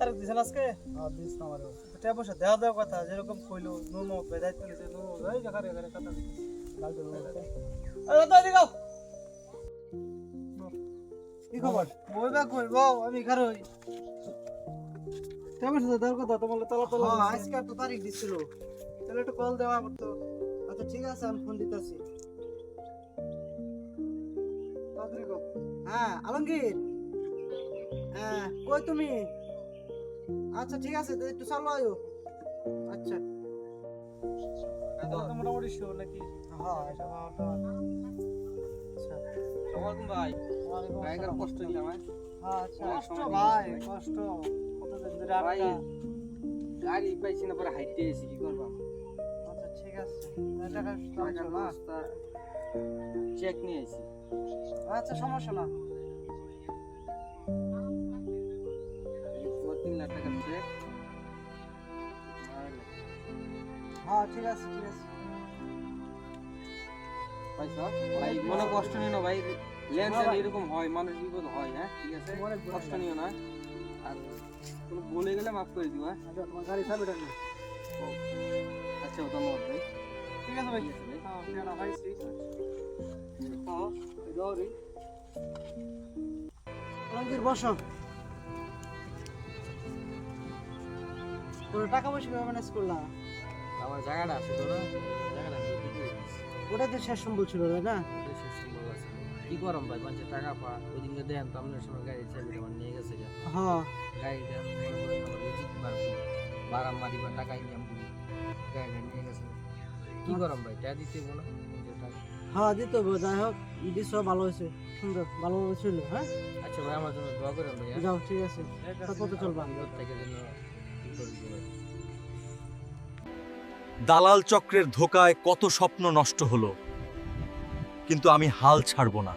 তারিখ দিছেন আজকে? দিস না আমারে এটা বসে দেওয়া দেওয়া কথা যেরকম কইলো নুনো বেদাইতে নিতে নুনো এই জায়গায় এখানে কথা দিতেছে। কালকে আরে তো এদিকে আও। কি খবর? বইবা কইবো আমি ঘরে হই। কেমন আছে দেওয়ার কথা তোমার তলা তলা। হ্যাঁ আজকে তো তারিখ দিছিল। তাহলে একটু কল দেওয়া করতো। আচ্ছা ঠিক আছে আমি ফোন দিতেছি। তাড়াতাড়ি কও। হ্যাঁ আলমগীর, হ্যাঁ কই তুমি? আচ্ছা ঠিক আছে তো একটু চালো আয়ো। আচ্ছা তাহলে তো মোটামুটি শিওর নাকি? হ্যাঁ আচ্ছা আচ্ছা। ওয়ালাইকুম ভাই। ওয়ালাইকুম ভাই আসসালাম। কষ্ট দিলাম ভাই। হ্যাঁ আচ্ছা অনেক কষ্ট সময় ভাই নিয়ে কষ্ট কতদিন ধরে ভাই আটকা। গাড়ি পাইছি না, পরে হাইটে এসে কি করবাম? আচ্ছা ঠিক আছে টাকা টাকার টাকা না ব্যবস্থা চেক নিয়ে আইছি। আচ্ছা সমস্যা না। এই তোমার 3 লাখ টাকার চেক। হ্যাঁ ঠিক আছে ঠিক আছে। পয়সা ভাই মনে কষ্ট নিও না ভাই, লেনদেন ভাই। এরকম হয়, মানুষ বিপদ হয়। হ্যাঁ ঠিক আছে, অনেক বড় কষ্ট নিও না। আর তুমি বলে গেলে মাফ করে দিও। হ্যাঁ আচ্ছা তোমার গাড়ি চাবিটা নে। আচ্ছা ধন্যবাদ ভাই। ঠিক আছে ভাই। ঠিক আছে ভাই। হ্যাঁ পেয়ারা খাইছি। হ্যাঁ দৌড়ি। আলমগীর বসো। তোর টাকা পয়সা কিভাবে ম্যানেজ করলা? আমার জায়গাটা আছে তো না, জায়গাটা আমি বিক্রি করে দিচ্ছি। ওটাই তো শেষ সম্বল ছিল তাই না? দেশের সম্ভব আছে। কি করম ভাই, মানুষের টাকা পা ওইদিনকে দেন তো আপনার সময় গাড়ি চাবি আমার নিয়ে গেছে যা হ্যাঁ গাড়িটা মনে করেন আমার রিজিক বারাম মারি বা টাকা ইনকাম করি, গাড়িটা নিয়ে গেছে। কি করম ভাই, টাকা দিতে বলো নিজের টাকা। হ্যাঁ দিতে হবে, যাই হোক দৃশ্য ভালো হয়েছে, সুন্দর ভালোভাবে ছিল। হ্যাঁ আচ্ছা ভাই আমার জন্য দোয়া করেন ভাই। যাও ঠিক আছে, তারপর তো চলবা। বিপদ থেকে যেন কি করে দিতে পারি। দালাল চক্রের ধোকায় কত স্বপ্ন নষ্ট হলো, কিন্তু আমি হাল ছাড়ব না।